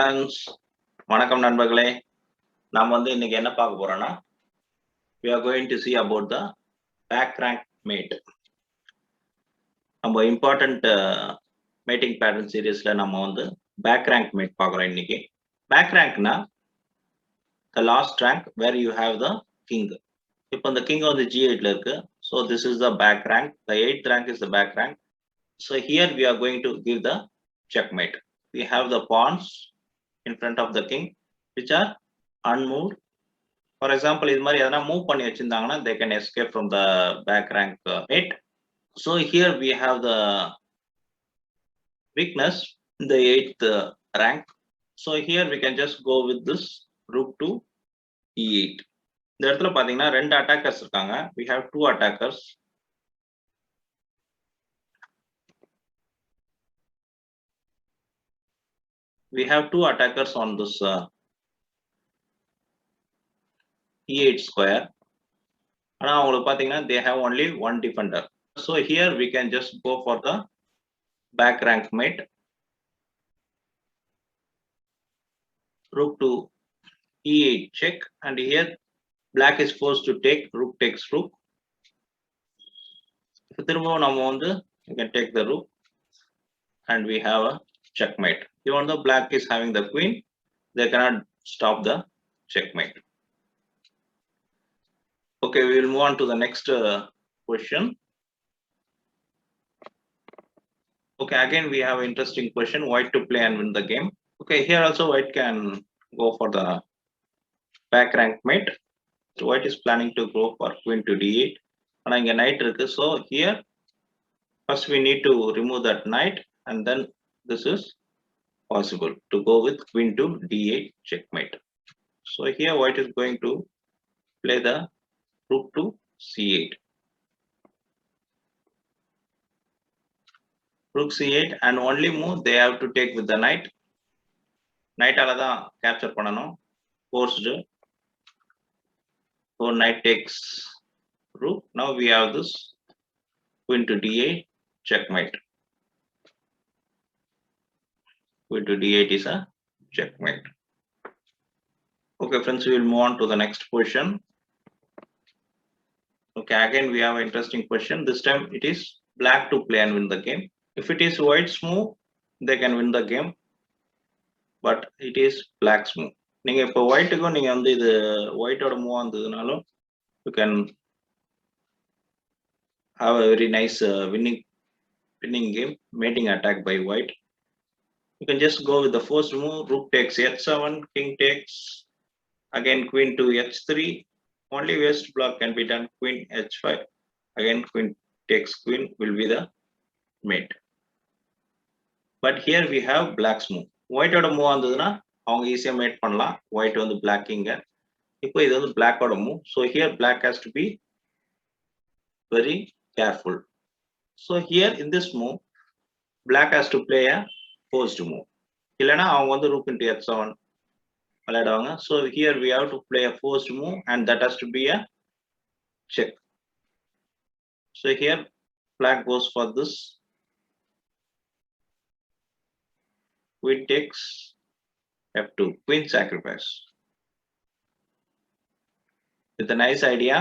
Friends, வணக்கம் நண்பர்களே. நாம் இன்னைக்கு என்ன பார்க்க போறோம்னா, we are going to see about the backrank mate. நம்ம இம்பார்ட்டன்ட் மேட்டிங் பேட்டர்ன் சீரிஸ்ல நம்ம backrank mate பார்க்குறோம் இன்னைக்கு. Backrankனா the last rank where you have the king. இப்போ the king G8ல இருக்கு. So this is the backrank. The 8th rank is the backrank. So here we are going to give the checkmate. We have the pawns in front of the king which are unmoved. For example, இது மாதிரி எதனா move பண்ணி வச்சிருந்தாங்கன்னா they can escape from the back rank mate. So here we have the weakness in the 8th rank. So here we can just go with this rook to e8. இந்த இடத்துல பாத்தீங்கன்னா ரெண்டு attackers இருக்காங்க. We have two attackers. We have two attackers on this e8 square. ஆனா அவங்களுக்கு பாத்தீங்கன்னா they have only one defender. So here we can just go for the back rank mate. Rook to e8 check, and here black is forced to take rook takes rook. திரும்பவும் நம்ம we can take the rook and we have a checkmate. Even though black is having the queen, they cannot stop the checkmate. Okay, we will move on to the next question. Okay, again we have an interesting question: white to play and win the game. Okay, here also white can go for the back rank mate. So white is planning to go for queen to d8. And inga knight irukku. So here first we need to remove that knight, and then this is possible to go with queen to d8 checkmate. So here white is going to play the rook to c8. Rook c8, and only move they have to take with the knight. Knight alada capture pananum, forced. So knight takes rook. Now we have this queen to d8 checkmate. Queen to d8 is a checkmate. Okay friends, we will move on to the next question. Okay, again we have an interesting question. This time it is black to play and win the game. If it is white's move, they can win the game, but it is black's move. நீங்க இப்போ ஒயிட்டுக்கும் நீங்க இது ஒயிட்டோட move வந்ததுனாலும் you can have a very nice winning game, mating attack by white. You can just go with the first move. Rook takes h7, king takes, again queen to h3. Only west block can be done. Queen h5, again queen takes queen will be the mate. But here we have black's move. White oda move andaduna avanga easy mate pannalam. White blocking. Ipo idu black oda move. So here black has to be very careful. So here in this move black has to play a forced move. Illana avanga rook into h7 விளையாடுவாங்க. So here we have to play a forced move, and that has to be a check. So here black goes for this. Queen takes f2, queen sacrifice. With a nice idea.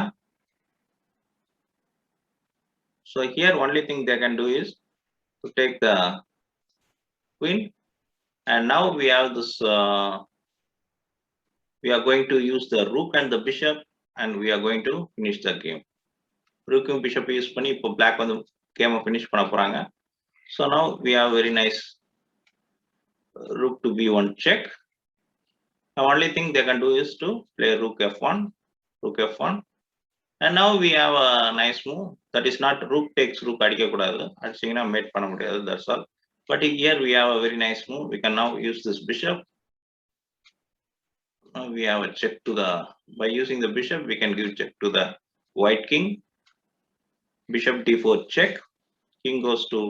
So here only thing they can do is to take the queen, and now we have this we are going to use the rook and the bishop, and we are going to finish the game. Rook and bishop use பண்ணி இப்போ black game finish பண்ண போறாங்க. So now we have very nice rook to b1 check. The only thing they can do is to play rook f1, and now we have a nice move. That is not rook takes rook அடிக்க கூடாது, அடிச்சீங்கன்னா mat பண்ண முடியாது, that's all. But here we have a very nice move. We can now use this bishop. Now we have a check to the, by using the bishop we can give check to the white king. Bishop d4 check, king goes to,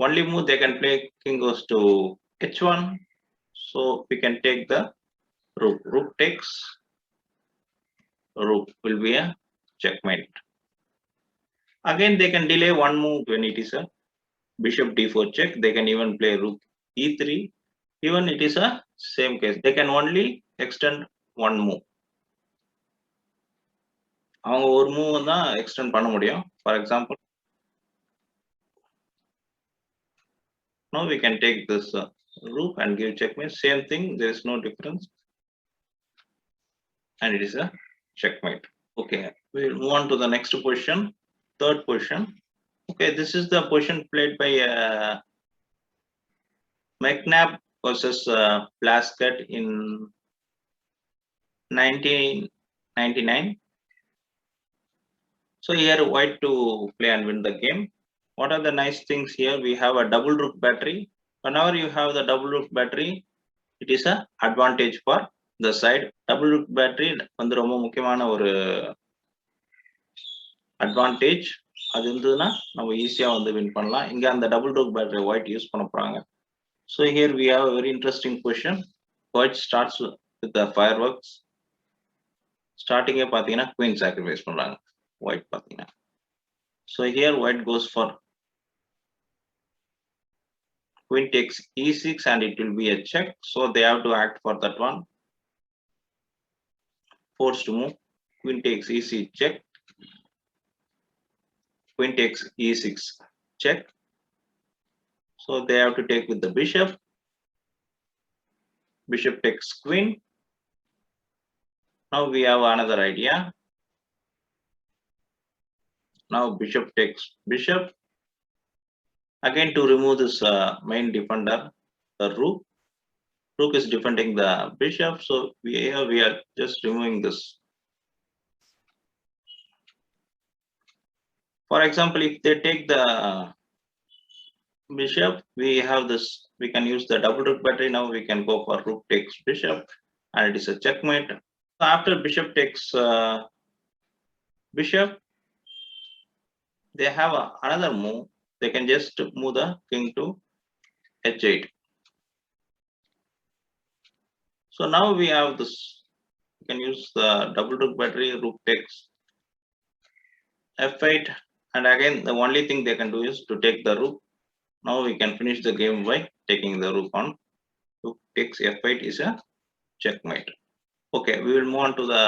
only move they can play, king goes to h1. So we can take the rook. Rook takes, rook will be a checkmate. Again they can delay one move when it is a bishop d4 check. They can even play rook e3, Even it is a same case. They can only extend one move. அவங்க ஒரு move தான் extend பண்ண முடியும். For example, now we can take this rook and give checkmate. Same thing, there is no difference, and it is a checkmate. Okay, we will move on to the next position, third position. Okay, this is the position played by McNabb versus Plaskett in 1999. So here white to play and win the game. What are the nice things here? We have a double rook battery. Whenever you have the double rook battery, it is a advantage for the side. Double rook battery வந்து ரொம்ப முக்கியமான ஒரு advantage. அது இருந்ததுன்னா நம்ம ஈஸியா வந்து win பண்ணலாம். இங்க அந்த double rook battery white use பண்ண போறாங்க. So here we have a very interesting question. White starts with the fireworks. Starting பாத்தீங்கன்னா queen sacrifice பண்றாங்க. White பாத்தீங்கன்னா. So here white goes for queen takes e6 and it will be a check. So they have to act for that one. Forced move. Queen takes e6 check. Queen takes e6 check. So they have to take with the bishop. Bishop takes queen. Now we have another idea. Now bishop takes bishop. Again to remove this main defender, the rook. Rook is defending the bishop. So we are just removing this. For example, if they take the bishop, we have this, we can use the double rook battery. Now we can go for rook takes bishop and it is a checkmate. So after bishop takes bishop, they have another move. They can just move the king to h8. So now we have this, you can use the double rook battery, rook takes f8, and again the only thing they can do is to take the rook. Now we can finish the game by taking the rook on. Rook takes f8 is a checkmate. Okay, we will move on to the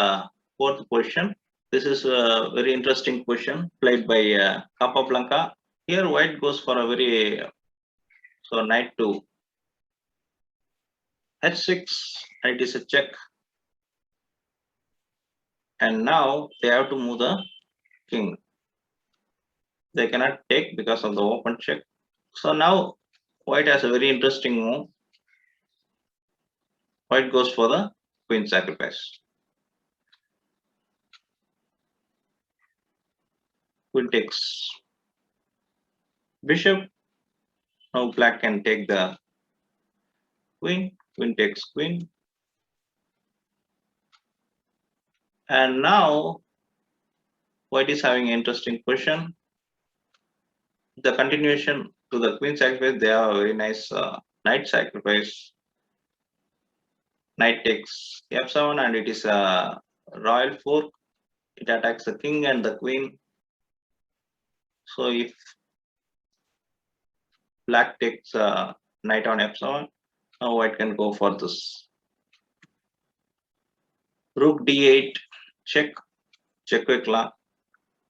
fourth position. This is a very interesting position played by Capablanca. Here white goes for a very, so knight to h6, and it is a check. And now they have to move the king. They cannot take because of the open check. So now white has a very interesting move. White goes for the queen sacrifice. Queen takes bishop. Now black can take the queen. Queen takes queen. And now white is having an interesting position. The continuation to the queen sacrifice, they have a very nice knight sacrifice. Knight takes f7 and it is a royal fork. It attacks the king and the queen. So if black takes knight on f7, now white can go for this. Rook d8 check. Check வைக்கலாம்.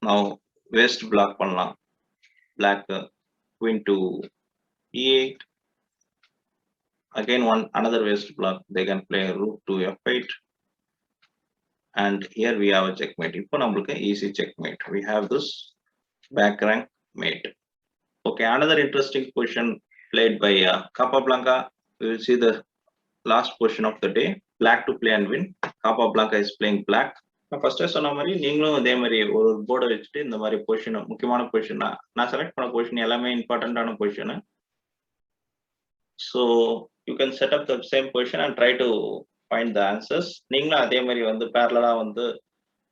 Now west block பண்ணலாம். Black queen to e8. Again another west block. They can play rook to f8. And here we have a checkmate. இப்போ நம்மளுக்கு easy checkmate. We have this backrank mate. Okay, another interesting position played by Capablanca. We will see the last position of the day. Black to play and win. Capablanca is playing black. நான் ஃபர்ஸ்டே சொன்ன மாதிரி நீங்களும் அதே மாதிரி ஒரு போர்டை வச்சுட்டு இந்த மாதிரி பொசிஷன், முக்கியமான பொசிஷன், நான் செலக்ட் பண்ண பொசிஷன் எல்லாமே இம்பார்ட்டன்டான position. So you can set up the same position and try to find the answers. நீங்களும் அதே மாதிரி வந்து பேரலா வந்து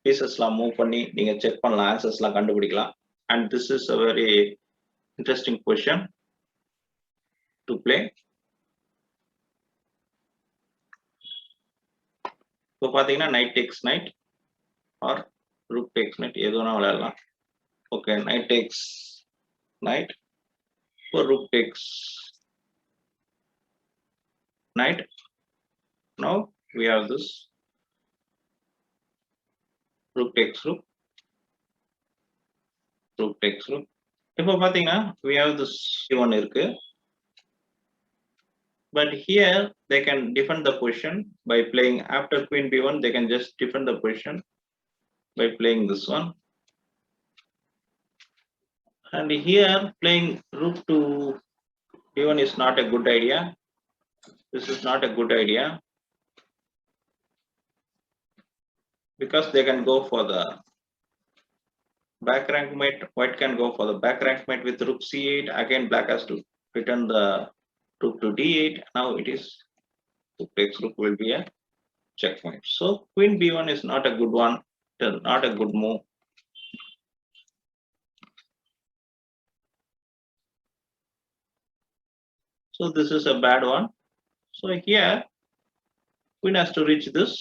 பீசஸ்லாம் மூவ் பண்ணி நீங்க செக் பண்ணலாம், ஆன்சர்ஸ்லாம் கண்டுபிடிக்கலாம். And this is a very interesting position to play. இப்போ பார்த்தீங்கன்னா knight takes knight or rook takes knight, எதுனா விளையாடலாம். Okay, knight takes knight, or rook takes knight. Now we have this rook takes rook, rook takes rook. இப்போ பாத்தீங்கன்னா we have this c1 இருக்கு. But here they can defend the position by playing after queen b1. They can just defend the position by playing this one. And here playing rook to d1 is not a good idea. This is not a good idea because they can go for the back rank mate. White can go for the back rank mate with rook c8. Again, black has to return the rook to d8. Now it is rook takes rook will be a checkmate. So queen b1 is not a good one, not a good move. So this is a bad one. So here queen has to reach this,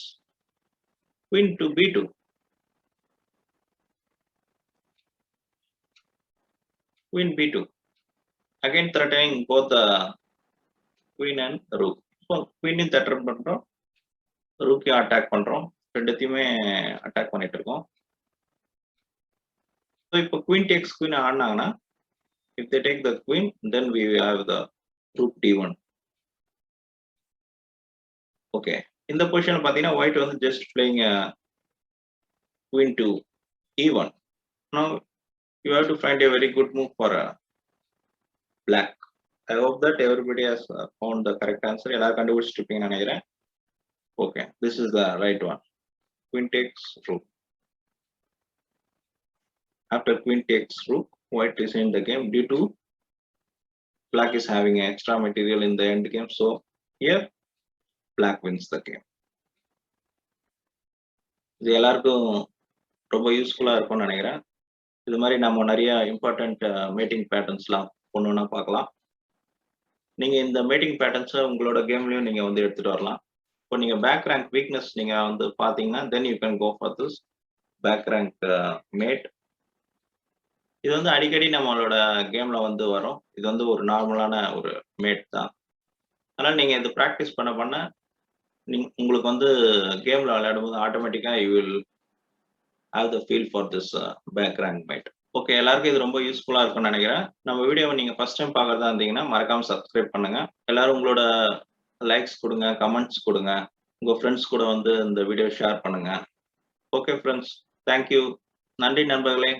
queen to b2. Queen b2. Again threatening both the queen and rook. So queen in threaten பண்றோம், rook attack பண்றோம், ரெண்டுத்தையுமே attack பண்ணிட்டு இருக்கோம். So இப்போ queen takes queen ஆடுனாங்கன்னா, if they take the queen, then we have the rook d1. Okay. In the position பாத்தீங்கன்னா white வந்து just playing a queen to e1. Now you have to find a very good move for black. I hope that everybody has found the correct answer. எல்லாரும் கண்டுபிடிச்சிருப்பீங்கன்னு நினைக்கிறேன். Okay, this is the right one. Queen takes rook. After queen takes rook, white is in the game due to black is having extra material in the end game. So here black wins the game. இது எல்லாருக்கும் ரொம்ப யூஸ்ஃபுல்லா இருக்கும்னு நினைக்கிறேன். இது மாதிரி நம்ம நிறைய இம்பார்ட்டன்ட் மேட்டிங் பேட்டர்ன்ஸ்லாம் ஒன்னொன்னா பார்க்கலாம். நீங்க இந்த மேட்டிங் பேட்டர்ன்ஸை உங்களோட கேம்லயும் நீங்க வந்து எடுத்துட்டு வரலாம். இப்போ நீங்க பேக் ரேங்க் வீக்னஸ் நீங்க வந்து பாத்தீங்கன்னா then you can go for this back rank mate. இது வந்து அடிக்கடி நம்மளோட கேம்ல வந்து வரும். இது வந்து ஒரு நார்மலான ஒரு மேட் தான். அதனால நீங்க இது ப்ராக்டிஸ் பண்ண பண்ண உங்களுக்கு வந்து கேம்ல விளையாடும்போது ஆட்டோமேட்டிக்கா you will have the feel for this back rank mate. Okay, எல்லாருக்கும் இது ரொம்ப யூஸ்ஃபுல்லா இருக்கும்னு நினைக்கிறேன். நம்ம வீடியோவை நீங்க ஃபர்ஸ்ட் டைம் பார்க்கறதா இருந்தீங்கன்னா மறக்காம சப்ஸ்கிரைப் பண்ணுங்க. எல்லாரும் உங்களோட லைக்ஸ் கொடுங்க, கமெண்ட்ஸ் கொடுங்க, உங்க ஃப்ரெண்ட்ஸ் கூட வந்து இந்த வீடியோ ஷேர் பண்ணுங்க. Okay friends, thank you. நன்றி நண்பர்களே.